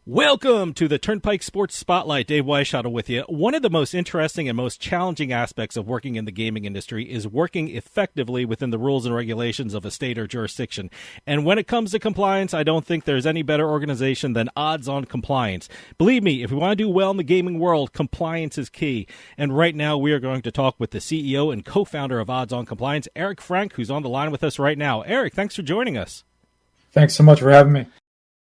Welcome to the Turnpike Sports Spotlight. Dave Weishottle with you. One of the most interesting and most challenging aspects of working in the gaming industry is working effectively within the rules and regulations of a state or jurisdiction. And when it comes to compliance, I don't think there's any better organization than Odds on Compliance. Believe me, if we want to do well in the gaming world, compliance is key. And right now we are going to talk with the CEO and co-founder of Odds on Compliance, Eric Frank, who's on the line with us right now. Eric, thanks for joining us. Thanks so much for having me.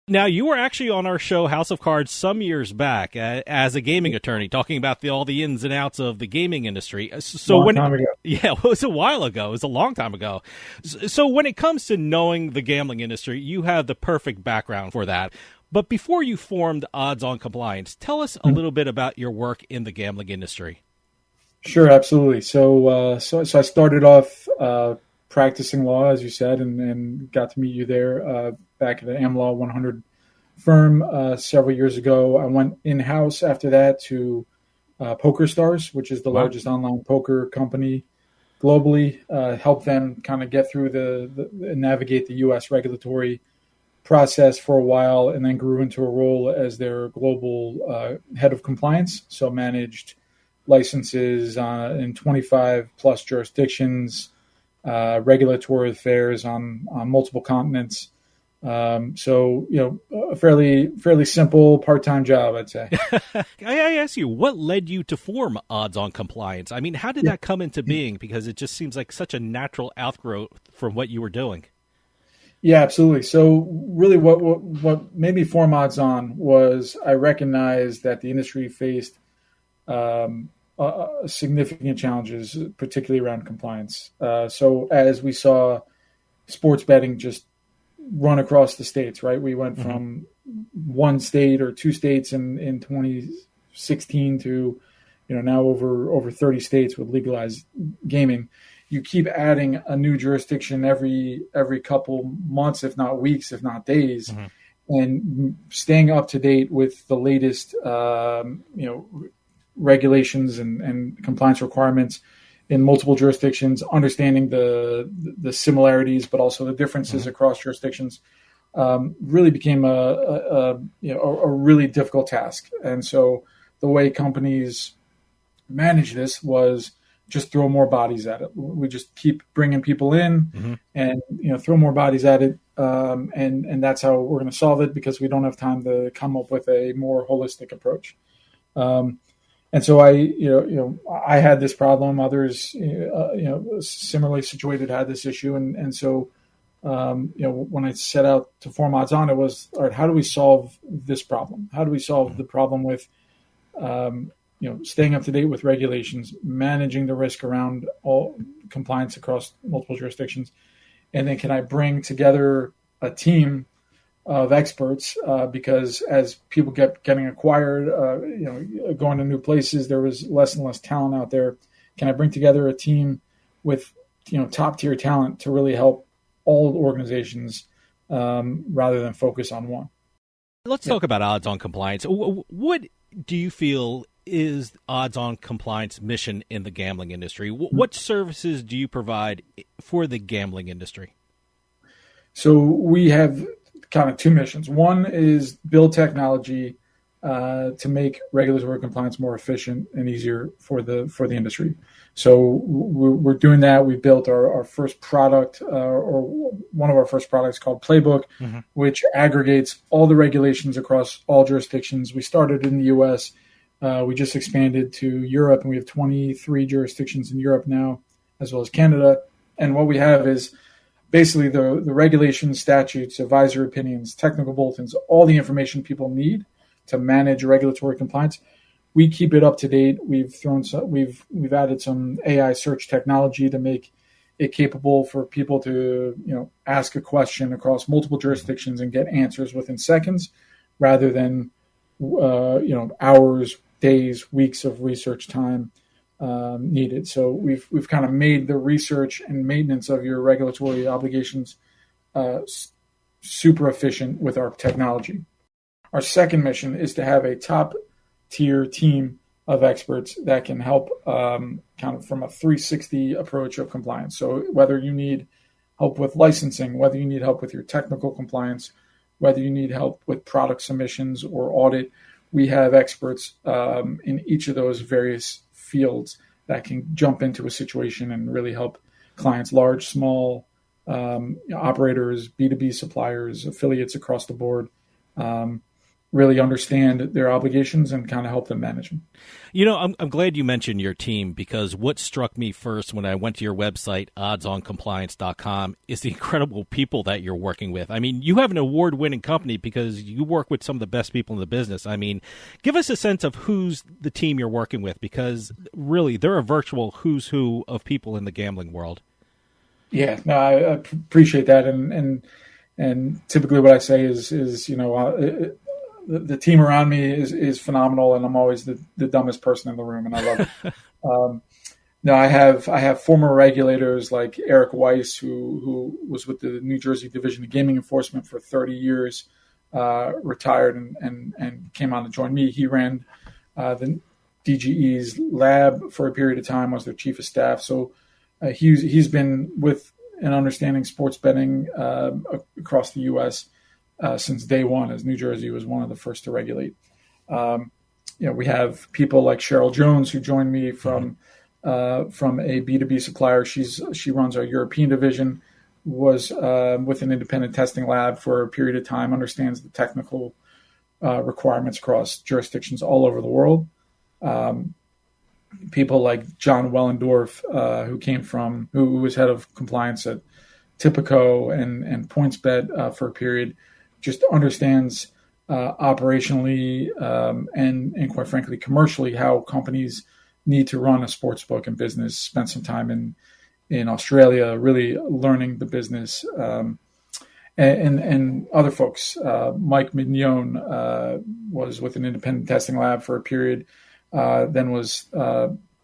Now, you were actually on our show, House of Cards, some years back as a gaming attorney, talking about all the ins and outs of the gaming industry. Time ago. Yeah, it was a while ago. It was a long time ago. So when it comes to knowing the gambling industry, you have the perfect background for that. But before you formed Odds on Compliance, tell us a little bit about your work in the gambling industry. Sure, absolutely. So I started off practicing law, as you said, and got to meet you there back at the AmLaw 100 firm several years ago. I went in-house after that to Poker Stars, which is the largest online poker company globally. Helped them kind of get through navigate the U.S. regulatory process for a while, and then grew into a role as their global head of compliance. So managed licenses in 25 plus jurisdictions, regulatory affairs on multiple continents. A fairly simple part-time job, I'd say. I ask you, what led you to form Odds on Compliance? I mean, how did that come into being? Because it just seems like such a natural outgrowth from what you were doing. Yeah, absolutely. So really what made me form Odds On was I recognized that the industry faced significant challenges, particularly around compliance. So as we saw sports betting just run across the states, right? We went from one state or two states in 2016 to, now over 30 states with legalized gaming. You keep adding a new jurisdiction every couple months, if not weeks, if not days, and staying up to date with the latest, regulations and compliance requirements in multiple jurisdictions, understanding the similarities, but also the differences across jurisdictions, really became a really difficult task. And so the way companies manage this was just throw more bodies at it. We just keep bringing people in and, throw more bodies at it. And that's how we're going to solve it, because we don't have time to come up with a more holistic approach. And so I had this problem. Others, similarly situated had this issue. And so, when I set out to form Odds On, it was, all right, how do we solve this problem? How do we solve the problem with, staying up to date with regulations, managing the risk around all compliance across multiple jurisdictions? And then can I bring together a team of experts, because as people getting acquired, going to new places, there was less and less talent out there. Can I bring together a team with, top tier talent to really help all organizations rather than focus on one? Let's talk about Odds on Compliance. What do you feel is Odds on Compliance mission in the gambling industry? What services do you provide for the gambling industry? So we have kind of two missions. One is build technology to make regulatory compliance more efficient and easier for the industry. So we're doing that. We built our first product, or one of our first products, called Playbook, which aggregates all the regulations across all jurisdictions. We started in the U.S. We just expanded to Europe, and we have 23 jurisdictions in Europe now, as well as Canada. And what we have is basically the regulations, statutes, advisory opinions, technical bulletins, all the information people need to manage regulatory compliance. We keep it up to date. We've added some AI search technology to make it capable for people to, ask a question across multiple jurisdictions and get answers within seconds, rather than, hours, days, weeks of research time needed. So we've kind of made the research and maintenance of your regulatory obligations super efficient with our technology. Our second mission is to have a top tier team of experts that can help kind of from a 360 approach of compliance. So whether you need help with licensing, whether you need help with your technical compliance, whether you need help with product submissions or audit. We have experts in each of those various fields that can jump into a situation and really help clients, large, small, operators, B2B suppliers, affiliates across the board, really understand their obligations and kind of help them manage them. I'm glad you mentioned your team, because what struck me first when I went to your website, oddsoncompliance.com, is the incredible people that you're working with. I mean, you have an award-winning company because you work with some of the best people in the business. I mean, give us a sense of who's the team you're working with, because really they're a virtual who's who of people in the gambling world. Yeah, no, I appreciate that. And typically what I say is the team around me is phenomenal, and I'm always the dumbest person in the room, and I love it. No, I have former regulators like Eric Weiss, who was with the New Jersey Division of Gaming Enforcement for 30 years, retired and came on to join me. He ran the DGE's lab for a period of time, was their chief of staff. So he's been with and understanding sports betting across the U.S. Since day one, as New Jersey was one of the first to regulate. We have people like Cheryl Jones, who joined me from a B2B supplier. She runs our European division, was with an independent testing lab for a period of time, understands the technical requirements across jurisdictions all over the world. People like John Wellendorf, who was head of compliance at Tipico and PointsBet for a period, just understands operationally and quite frankly commercially how companies need to run a sports book and business. Spent some time in Australia, really learning the business, and other folks. Mike Mignon was with an independent testing lab for a period, then was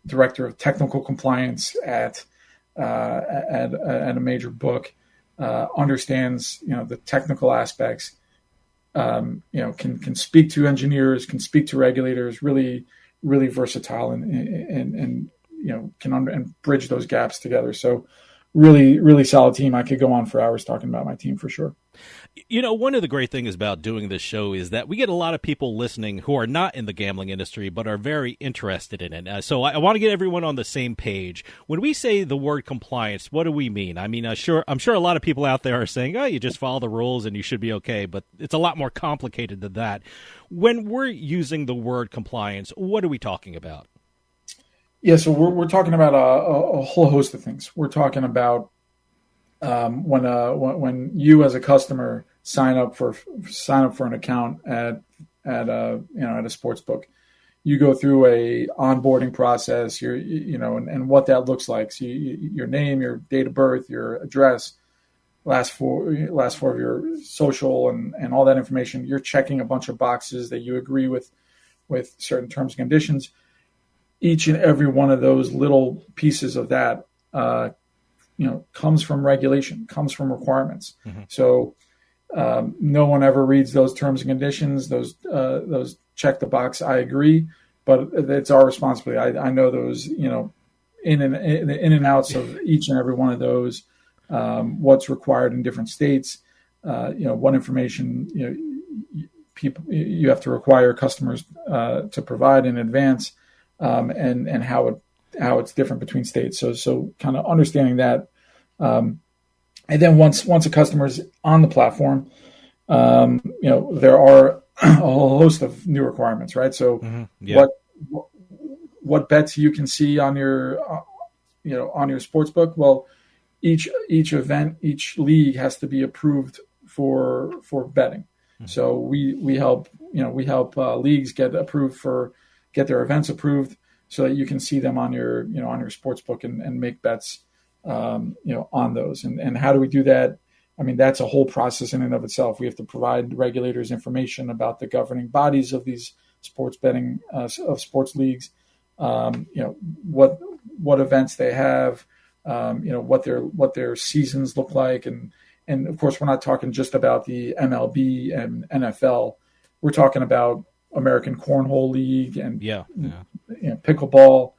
director of technical compliance at a major book. Understands the technical aspects, can speak to engineers, can speak to regulators, really versatile, and can bridge those gaps together. So really solid team. I could go on for hours talking about my team for sure. One of the great things about doing this show is that we get a lot of people listening who are not in the gambling industry but are very interested in it. So I want to get everyone on the same page. When we say the word compliance, what do we mean? I mean, I'm sure a lot of people out there are saying, oh, you just follow the rules and you should be okay, but it's a lot more complicated than that. When we're using the word compliance, what are we talking about? Yeah, so we're talking about a whole host of things. We're talking about when you as a customer sign up for an account at a sports book, you go through a onboarding process. And what that looks like. So your name, your date of birth, your address, last four of your social, and all that information. You're checking a bunch of boxes that you agree with certain terms and conditions. Each and every one of those little pieces of that, comes from regulation, comes from requirements. Mm-hmm. So no one ever reads those terms and conditions. Those check the box. I agree, but it's our responsibility. I know those, in and outs of each and every one of those. What's required in different states. What information you have to require customers to provide in advance, and how it's different between states. So kind of understanding that. And then once a customer's on the platform, there are a whole host of new requirements, right? So mm-hmm. Yeah. What bets you can see on your sports book? Well, each event, each league has to be approved for betting. Mm-hmm. So we help leagues get their events approved so that you can see them on your sports book and make bets on those. And how do we do that? I mean, that's a whole process in and of itself. We have to provide regulators information about the governing bodies of these sports betting, of sports leagues, what events they have, what their seasons look like. And of course, we're not talking just about the MLB and NFL. We're talking about American Cornhole League and pickleball.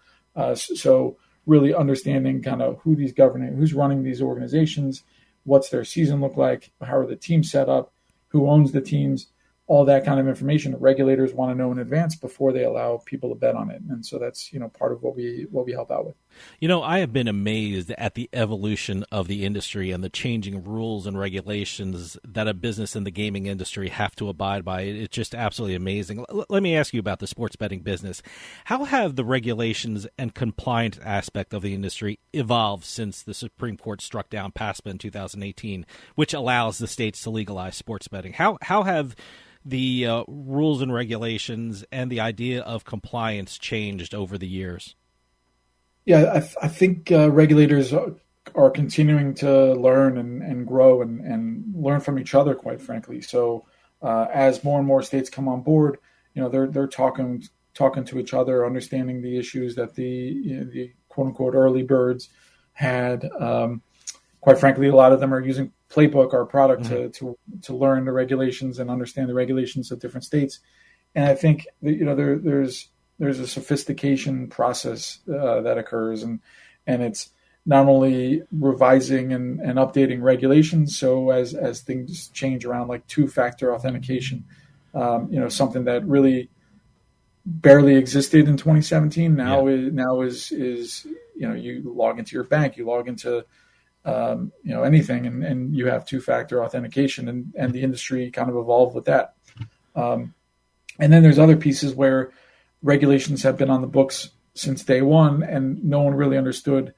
So really understanding kind of who's running these organizations, what's their season look like, how are the teams set up, who owns the teams, all that kind of information. Regulators want to know in advance before they allow people to bet on it, and so that's part of what we help out with. I have been amazed at the evolution of the industry and the changing rules and regulations that a business in the gaming industry have to abide by. It's just absolutely amazing. Let me ask you about the sports betting business. How have the regulations and compliance aspect of the industry evolved since the Supreme Court struck down PASPA in 2018, which allows the states to legalize sports betting? How have the rules and regulations and the idea of compliance changed over the years? Yeah, I think regulators are continuing to learn and grow and learn from each other, quite frankly. So as more and more states come on board, they're talking to each other, understanding the issues that the quote unquote early birds had. Quite frankly, a lot of them are using Playbook, our product, to learn the regulations and understand the regulations of different states. And I think there's a sophistication process that occurs, and it's not only revising and updating regulations. So as things change around, like two-factor authentication, something that really barely existed in 2017 now is you log into your bank, you log into anything, and you have two-factor authentication, and the industry kind of evolved with that. And then there's other pieces where regulations have been on the books since day one, and no one really understood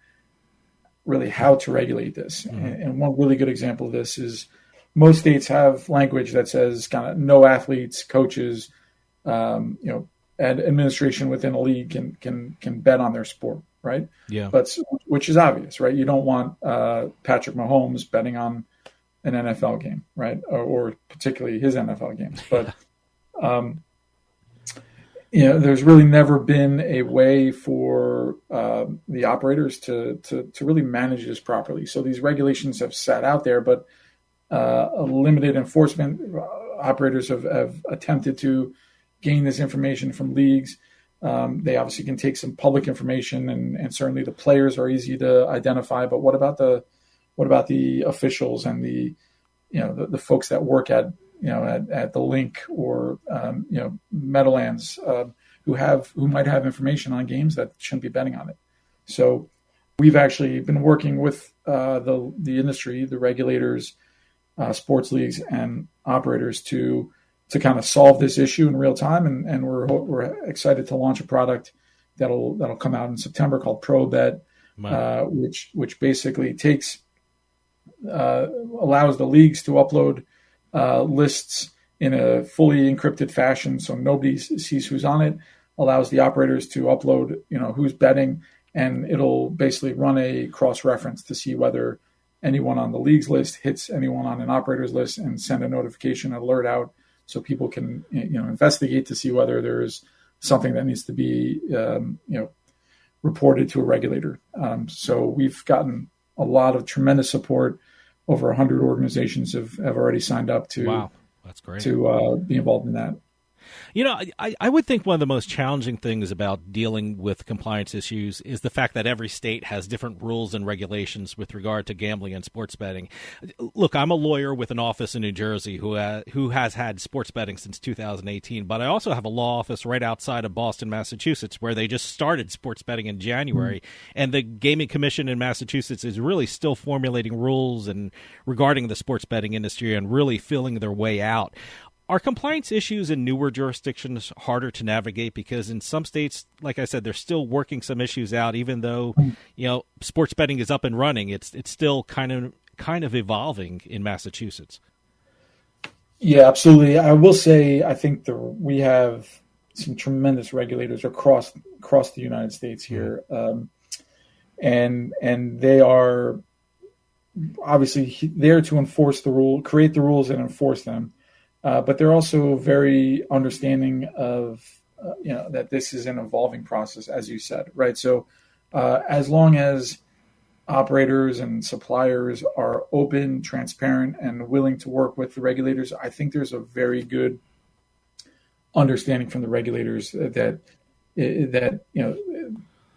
really how to regulate this. And one really good example of this is most states have language that says kind of no athletes, coaches, and administration within a league can bet on their sport, right? Yeah. But which is obvious, right? You don't want Patrick Mahomes betting on an NFL game, right? Or particularly his NFL games. But there's really never been a way for the operators to really manage this properly. So these regulations have sat out there, but a limited enforcement. Operators have attempted to gain this information from leagues. They obviously can take some public information, and certainly the players are easy to identify. But what about the officials and the folks that work at the link or Meadowlands who might have information on games that shouldn't be betting on it? So we've actually been working with the industry, the regulators, sports leagues, and operators to kind of solve this issue in real time, and we're excited to launch a product that'll come out in September called ProBet, which basically allows the leagues to upload lists in a fully encrypted fashion, so nobody sees who's on it. Allows the operators to upload, who's betting, and it'll basically run a cross-reference to see whether anyone on the league's list hits anyone on an operator's list, and send a notification alert out so people can investigate to see whether there's something that needs to be reported to a regulator. So we've gotten a lot of tremendous support. Over 100 organizations have already signed up to. Wow, that's great. To be involved in that. I would think one of the most challenging things about dealing with compliance issues is the fact that every state has different rules and regulations with regard to gambling and sports betting. Look, I'm a lawyer with an office in New Jersey who has had sports betting since 2018, but I also have a law office right outside of Boston, Massachusetts, where they just started sports betting in January, and the Gaming Commission in Massachusetts is really still formulating rules and regarding the sports betting industry and really feeling their way out. Are compliance issues in newer jurisdictions harder to navigate? Because in some states, like I said, they're still working some issues out, even though, sports betting is up and running. It's still kind of evolving in Massachusetts. Yeah, absolutely. I will say, I think we have some tremendous regulators across the United States here. And they are obviously there to enforce the rule, create the rules and enforce them. But they're also very understanding of, that this is an evolving process, as you said, right? So as long as operators and suppliers are open, transparent, and willing to work with the regulators, I think there's a very good understanding from the regulators that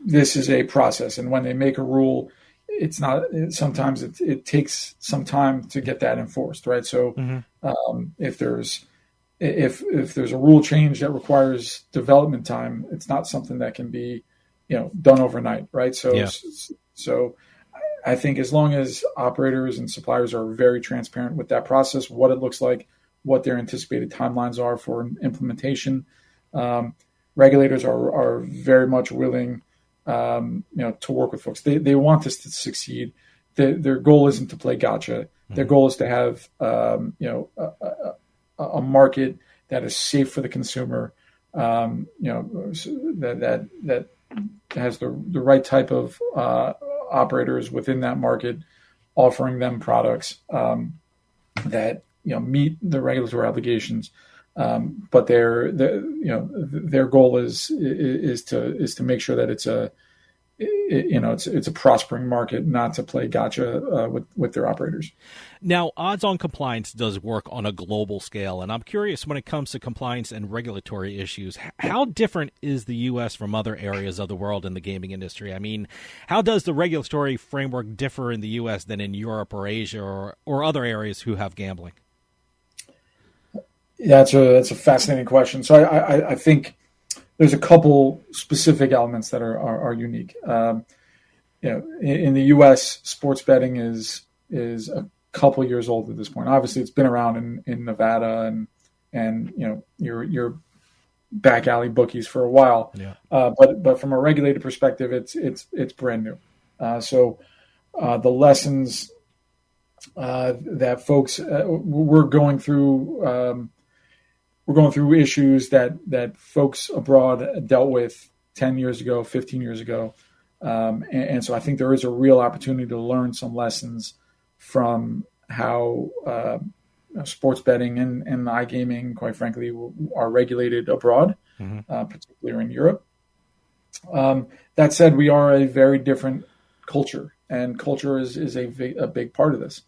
this is a process. And when they make a rule, it's not. Sometimes it takes some time to get that enforced, right? So if there's a rule change that requires development time, it's not something that can be, done overnight, right? So I think as long as operators and suppliers are very transparent with that process, what it looks like, what their anticipated timelines are for implementation, regulators are very much willing, to work with folks. They want this to succeed. Their goal isn't to play gotcha. Their goal is to have, a market that is safe for the consumer, that has the right type of operators within that market, offering them products that meet the regulatory obligations. But their goal is to make sure that it's a prospering market, not to play gotcha with their operators. Now, Odds on Compliance does work on a global scale, and I'm curious when it comes to compliance and regulatory issues, how different is the U.S. from other areas of the world in the gaming industry? I mean, how does the regulatory framework differ in the U.S. than in Europe or Asia or other areas who have gambling? Yeah, that's a fascinating question. So I think there's a couple specific elements that are unique. In the U.S., sports betting is a couple years old at this point. Obviously, it's been around in Nevada and your back alley bookies for a while. Yeah. But from a regulated perspective, it's brand new. So the lessons that folks we're going through issues that folks abroad dealt with 10 years ago, 15 years ago. And so I think there is a real opportunity to learn some lessons from how sports betting and iGaming, quite frankly, are regulated abroad, particularly in Europe. That said, we are a very different culture, and culture is a big part of this.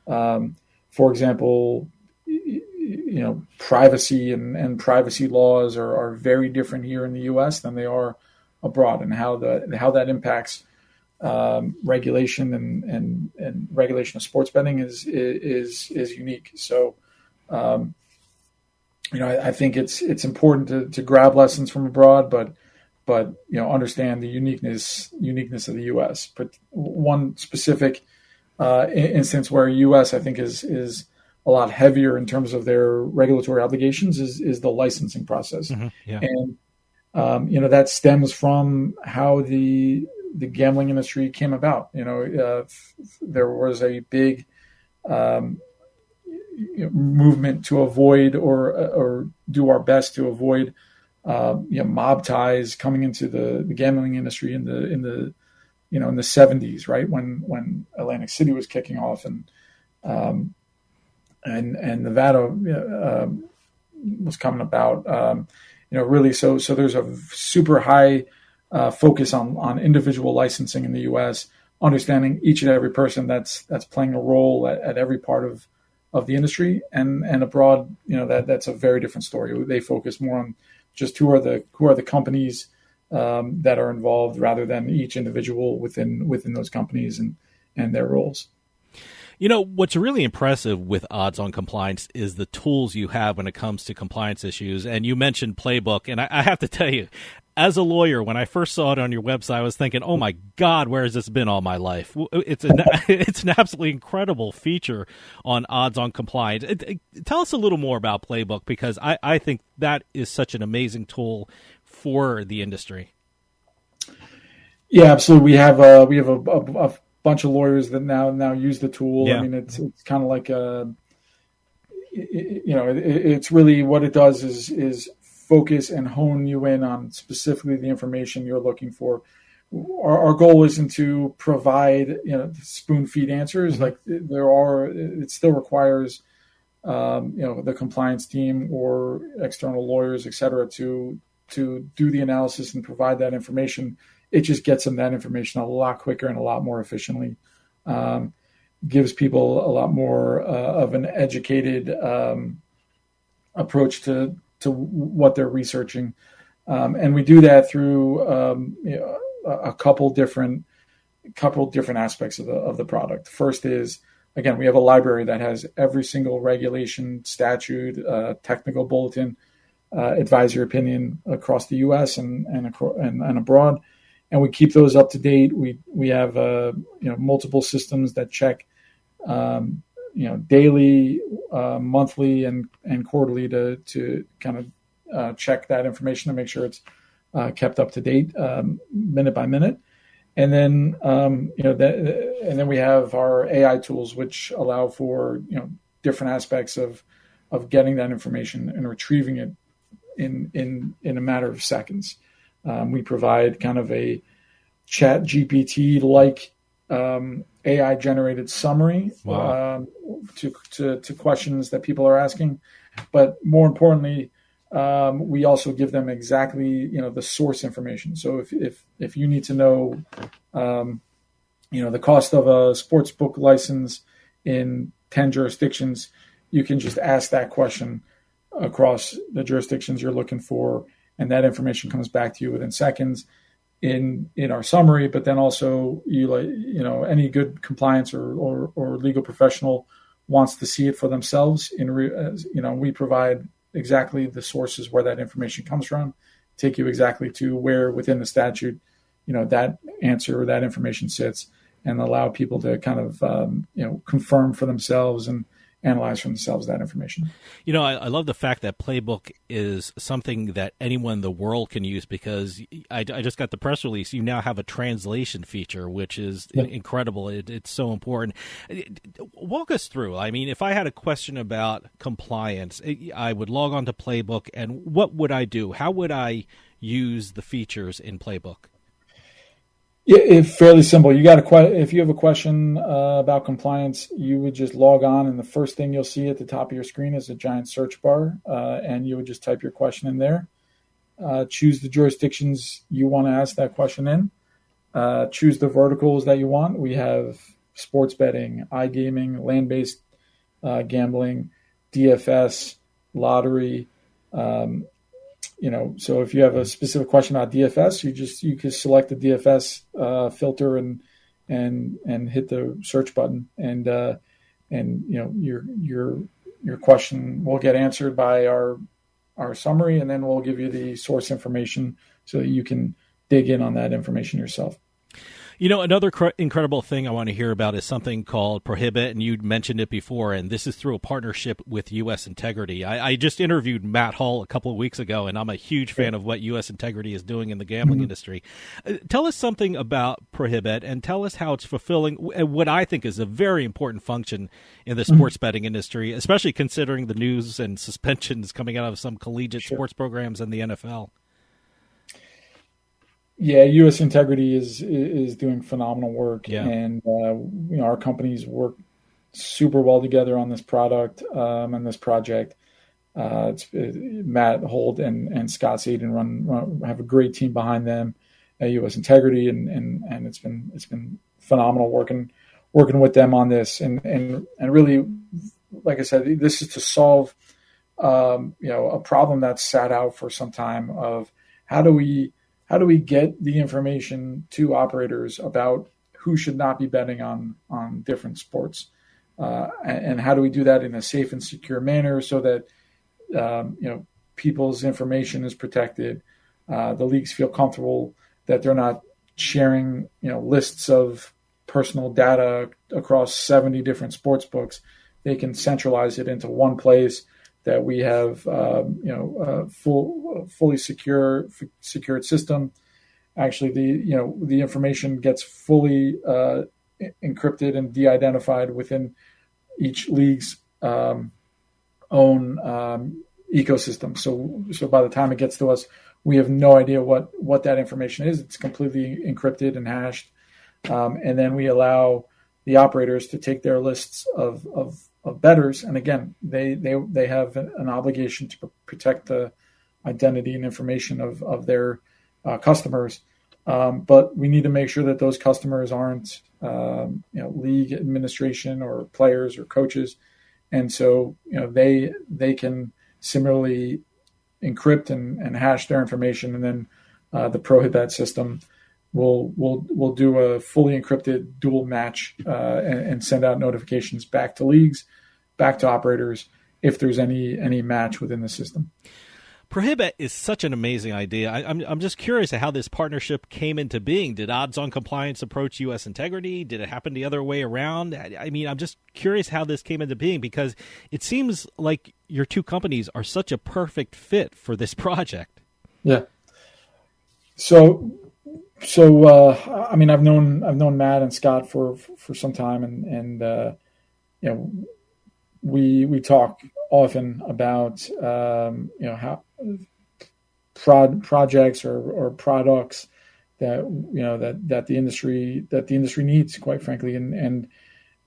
For example, privacy and privacy laws are very different here in the U.S. than they are abroad, and how that impacts regulation and regulation of sports betting is unique. So, I think it's important to grab lessons from abroad, but understand the uniqueness of the U.S. But one specific instance where U.S. I think is a lot heavier in terms of their regulatory obligations is the licensing process. Yeah. And, that stems from how the gambling industry came about. There was a big movement to avoid or do our best to avoid mob ties coming into the gambling industry in the 70s, right, when Atlantic City was kicking off and Nevada was coming about. Really, so there's a super high focus on individual licensing in the U.S., understanding each and every person that's playing a role at every part of the industry, and abroad, that's a very different story. They focus more on just who are the companies that are involved, rather than each individual within those companies and their roles. What's really impressive with Odds on Compliance is the tools you have when it comes to compliance issues. And you mentioned Playbook. And I have to tell you, as a lawyer, when I first saw it on your website, I was thinking, oh, my God, where has this been all my life? It's an absolutely incredible feature on Odds on Compliance. Tell us a little more about Playbook, because I think that is such an amazing tool for the industry. Yeah, absolutely. We have a bunch of lawyers that now use the tool. Yeah. I mean, it's kind of like it's really what it does is focus and hone you in on specifically the information you're looking for. Our goal isn't to provide spoon feed answers. Like it still requires the compliance team or external lawyers, et cetera, to do the analysis and provide that information. It just gets them that information a lot quicker and a lot more efficiently. Gives people a lot more of an educated approach to what they're researching, and we do that through a couple different couple different aspects of the product. First is, again, we have a library that has every single regulation, statute, technical bulletin, advisory opinion across the U.S. and abroad, and we keep those up to date. We have multiple systems that check daily, monthly, and quarterly to kind of check that information to make sure it's kept up to date minute by minute. And then and then we have our AI tools, which allow for different aspects of getting that information and retrieving it in a matter of seconds. We provide kind of a Chat GPT like AI generated summary. Wow. To questions that people are asking, but more importantly, we also give them exactly the source information. So if you need to know the cost of a sports book license in 10 jurisdictions, you can just ask that question across the jurisdictions you're looking for, and that information comes back to you within seconds in our summary. But then also any good compliance or legal professional wants to see it for themselves. We provide exactly the sources where that information comes from, take you exactly to where within the statute, that answer or that information sits, and allow people to kind of, confirm for themselves and analyze for themselves that information. I love the fact that Playbook is something that anyone in the world can use, because I just got the press release. You now have a translation feature, which is incredible. It's so important. Walk us through. I mean, if I had a question about compliance, I would log on to Playbook, and what would I do? How would I use the features in Playbook? Yeah, it's fairly simple. If you have a question about compliance, you would just log on, and the first thing you'll see at the top of your screen is a giant search bar, and you would just type your question in there. Choose the jurisdictions you want to ask that question in. Choose the verticals that you want. We have sports betting, iGaming, land-based gambling, DFS, lottery. So if you have a specific question about DFS, you can select the DFS filter and hit the search button, and your question will get answered by our summary, and then we'll give you the source information so that you can dig in on that information yourself. Another incredible thing I want to hear about is something called Prohibit, and you mentioned it before, and this is through a partnership with U.S. Integrity. I just interviewed Matt Hull a couple of weeks ago, and I'm a huge fan of what U.S. Integrity is doing in the gambling industry. Tell us something about Prohibit, and tell us how it's fulfilling what I think is a very important function in the sports betting industry, especially considering the news and suspensions coming out of some collegiate sports programs and the NFL. Yeah, U.S. Integrity is doing phenomenal work, yeah. And our companies work super well together on this product and this project. Matt Holt and Scott Saden have a great team behind them at U.S. Integrity, and it's been phenomenal working with them on this, and really, like I said, this is to solve a problem that's sat out for some time of how do we get the information to operators about who should not be betting on different sports, and how do we do that in a safe and secure manner so that people's information is protected, the leagues feel comfortable that they're not sharing lists of personal data across 70 different sports books. They can centralize it into one place, that we have fully secured system. Actually, the information gets fully encrypted and de-identified within each league's own ecosystem. So by the time it gets to us, we have no idea what that information is. It's completely encrypted and hashed, and then we allow the operators to take their lists of bettors, and again, they have an obligation to protect the identity and information of their customers, but we need to make sure that those customers aren't league administration or players or coaches, and so they can similarly encrypt and hash their information, and then the Prohibit system we'll do a fully encrypted dual match and send out notifications back to leagues, back to operators if there's any match within the system. Prohibit is such an amazing idea. I'm just curious how this partnership came into being. Did Odds on Compliance approach U.S. Integrity? Did it happen the other way around? I mean, I'm just curious how this came into being, because it seems like your two companies are such a perfect fit for this project. Yeah. So I mean, I've known Matt and Scott for some time, and you know, we talk often about how projects or products that the industry needs, quite frankly,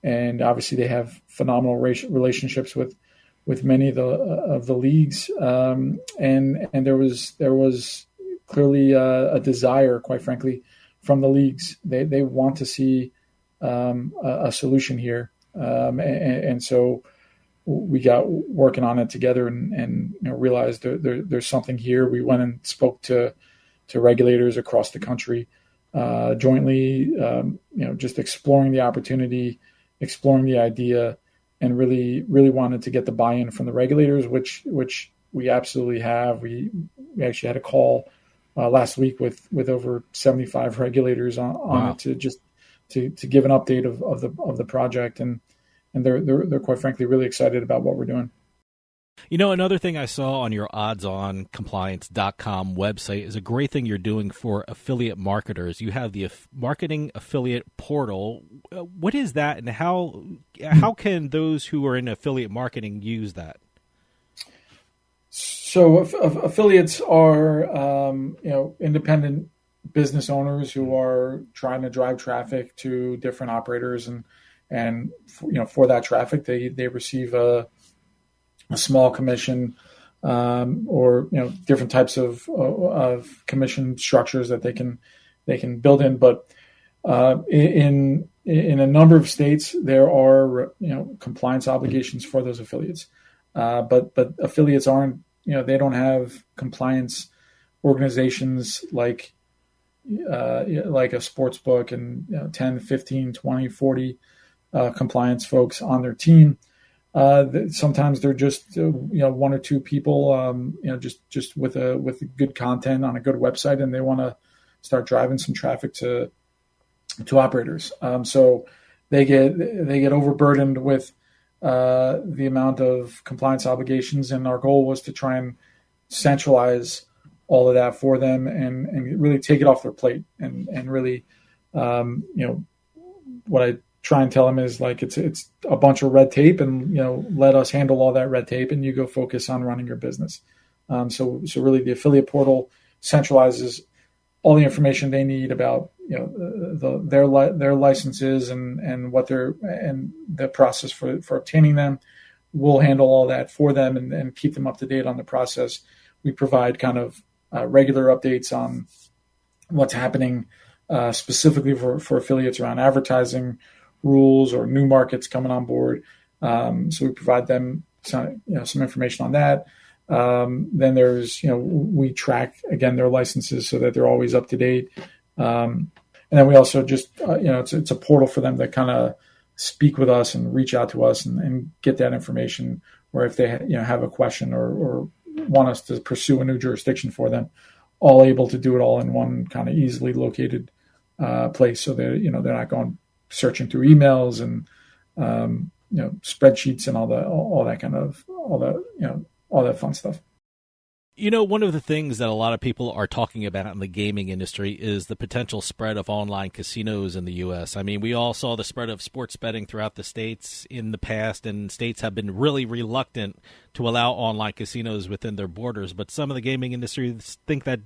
and obviously they have phenomenal relationships with many of the leagues, and there was clearly a desire, quite frankly, from the leagues. They want to see a solution here, and so we got working on it together and realized there's something here. We went and spoke to regulators across the country jointly, just exploring the opportunity, exploring the idea, and really wanted to get the buy-in from the regulators, which we absolutely have. We actually had a call last week with over 75 regulators on Wow. it to give an update of the project, and they're quite frankly really excited about what we're doing. Another thing I saw on your oddsOnCompliance.com website is a great thing you're doing for affiliate marketers. You have the marketing affiliate portal. What is that, and how can those who are in affiliate marketing use that? So affiliates are independent business owners who are trying to drive traffic to different operators, and for that traffic they receive a small commission, or different types of commission structures that they can build in. But in a number of states there are compliance obligations for those affiliates, but affiliates aren't, they don't have compliance organizations like a sports book and 10, 15, 20, 40 compliance folks on their team. Sometimes they're just one or two people, just with good content on a good website, and they want to start driving some traffic to operators. So they get overburdened with the amount of compliance obligations, and our goal was to try and centralize all of that for them and really take it off their plate, and really what I try and tell them is, like, it's a bunch of red tape, and let us handle all that red tape, and you go focus on running your business. So really the affiliate portal centralizes all the information they need about their licenses and what and the process for obtaining them. We'll handle all that for them and keep them up to date on the process. We provide kind of regular updates on what's happening specifically for affiliates around advertising rules or new markets coming on board. So we provide them some information on that. Then there's, we track again their licenses so that they're always up to date. And then we also just, it's a portal for them to kind of speak with us and reach out to us and get that information, or if they have a question or want us to pursue a new jurisdiction for them, all able to do it all in one kind of easily located place. So they're not going searching through emails and spreadsheets and all that fun stuff. One of the things that a lot of people are talking about in the gaming industry is the potential spread of online casinos in the U.S. I mean, we all saw the spread of sports betting throughout the states in the past, and states have been really reluctant to allow online casinos within their borders. But some of the gaming industry think that,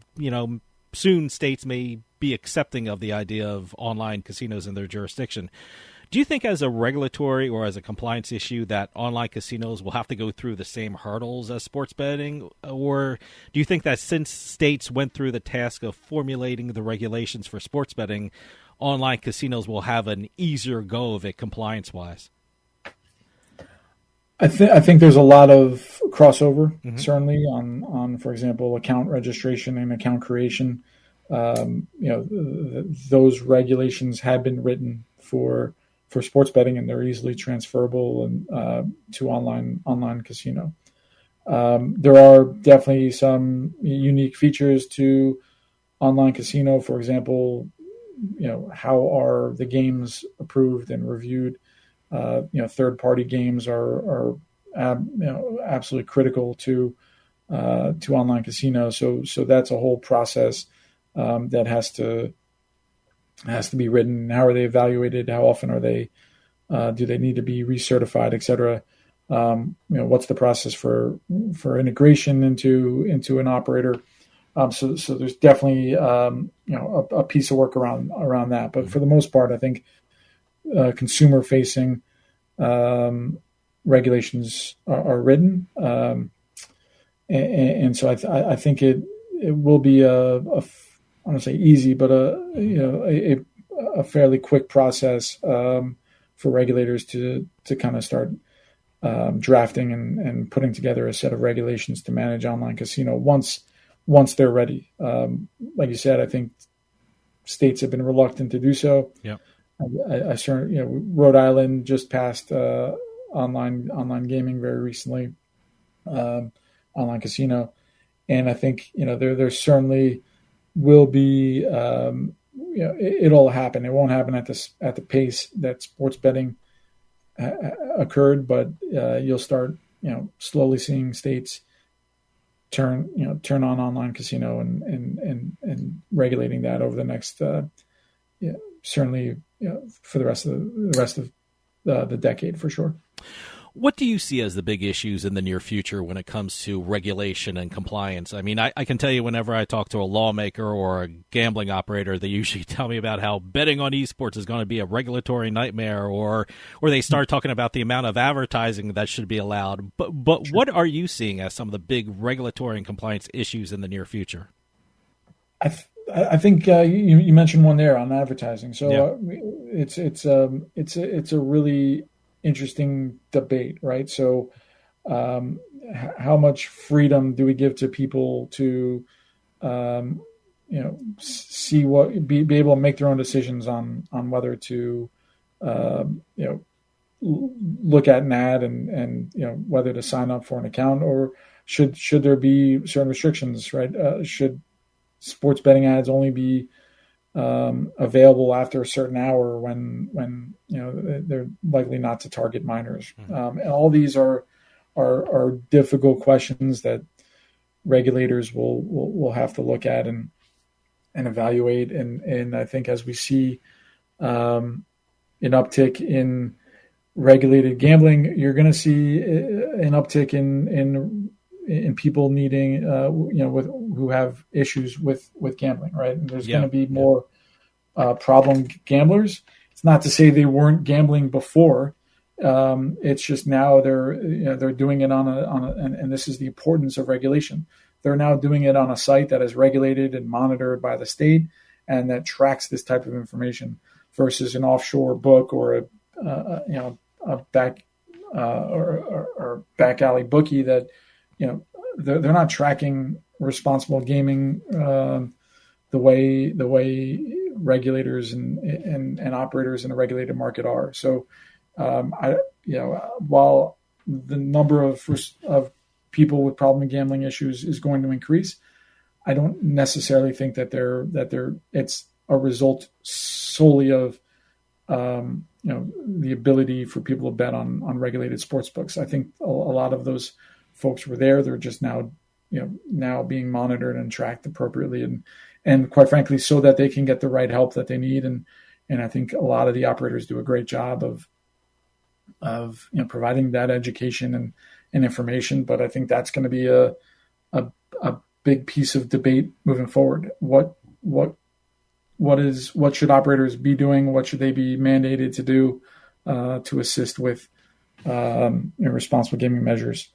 soon states may be accepting of the idea of online casinos in their jurisdiction. Do you think, as a regulatory or as a compliance issue, that online casinos will have to go through the same hurdles as sports betting? Or do you think that since states went through the task of formulating the regulations for sports betting, online casinos will have an easier go of it compliance-wise? I think there's a lot of crossover, certainly on, for example, account registration and account creation. those regulations have been written for sports betting, and they're easily transferable and to online casino. There are definitely some unique features to online casino. For example, how are the games approved and reviewed? Third-party games are absolutely critical to online casino. So that's a whole process that has to be written. How are they evaluated? How often are they? Do they need to be recertified, et cetera? What's the process for integration into an operator? So there's definitely a piece of work around that. But for the most part, I think consumer facing regulations are written, and so I think it will be I don't want to say easy, but a fairly quick process for regulators to kind of start drafting and putting together a set of regulations to manage online casino once they're ready. Like you said, I think states have been reluctant to do so. Yeah. I certainly, Rhode Island just passed online gaming very recently, online casino, and I think there certainly will be it'll happen. It won't happen at the pace that sports betting occurred, but you'll start slowly seeing states turn on online casino and regulating that over the next certainly for the rest of the decade for sure. What do you see as the big issues in the near future when it comes to regulation and compliance? I mean, I can tell you whenever I talk to a lawmaker or a gambling operator, they usually tell me about how betting on esports is going to be a regulatory nightmare, or they start talking about the amount of advertising that should be allowed. But Sure. What are you seeing as some of the big regulatory and compliance issues in the near future? I think you mentioned one there on advertising. So Yeah. it's a really interesting debate, right? So how much freedom do we give to people to see be able to make their own decisions on whether to look at an ad and whether to sign up for an account, or should there be certain restrictions, right? Should sports betting ads only be available after a certain hour when they're likely not to target minors? And all these are difficult questions that regulators will have to look at and evaluate. And I think as we see an uptick in regulated gambling, you're going to see an uptick in people needing, who have issues with gambling, right? And there's going to be more problem gamblers. It's not to say they weren't gambling before. It's just now they're doing it on and this is the importance of regulation. They're now doing it on a site that is regulated and monitored by the state and that tracks this type of information versus an offshore book or a back or back alley bookie that they're not tracking responsible gaming the way regulators and operators in a regulated market are. So while the number of people with problem gambling issues is going to increase, I don't necessarily think that it's a result solely of the ability for people to bet on regulated sports books. I think a lot of those folks were there. They're just now being monitored and tracked appropriately, and quite frankly, so that they can get the right help that they need. And I think a lot of the operators do a great job of providing that education and information. But I think that's going to be a big piece of debate moving forward. What should operators be doing? What should they be mandated to do to assist with responsible gaming measures?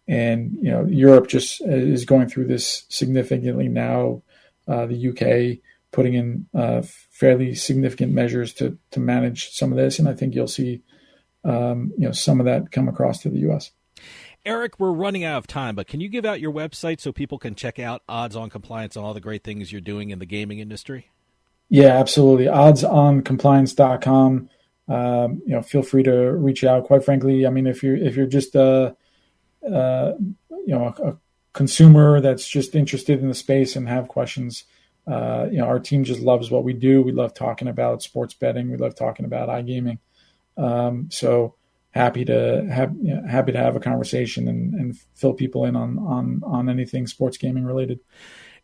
And Europe just is going through this significantly now. The UK putting in fairly significant measures to manage some of this, and I think you'll see some of that come across to the U.S. Eric, we're running out of time, but can you give out your website so people can check out Odds on Compliance and all the great things you're doing in the gaming industry? Yeah, absolutely. Oddsoncompliance.com. Feel free to reach out. Quite frankly, I mean, if you're just a consumer that's just interested in the space and have questions, our team just loves what we do. We love talking about sports betting. We love talking about iGaming. So happy to have a conversation and fill people in on anything sports gaming related.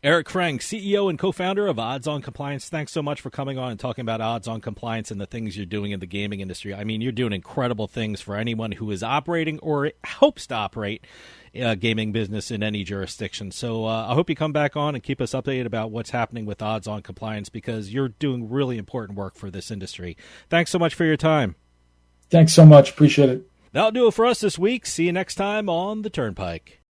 Eric Frank, CEO and co-founder of Odds on Compliance, thanks so much for coming on and talking about Odds on Compliance and the things you're doing in the gaming industry. I mean, you're doing incredible things for anyone who is operating or hopes to operate a gaming business in any jurisdiction. So I hope you come back on and keep us updated about what's happening with Odds on Compliance, because you're doing really important work for this industry. Thanks so much for your time. Thanks so much. Appreciate it. That'll do it for us this week. See you next time on the Turnpike.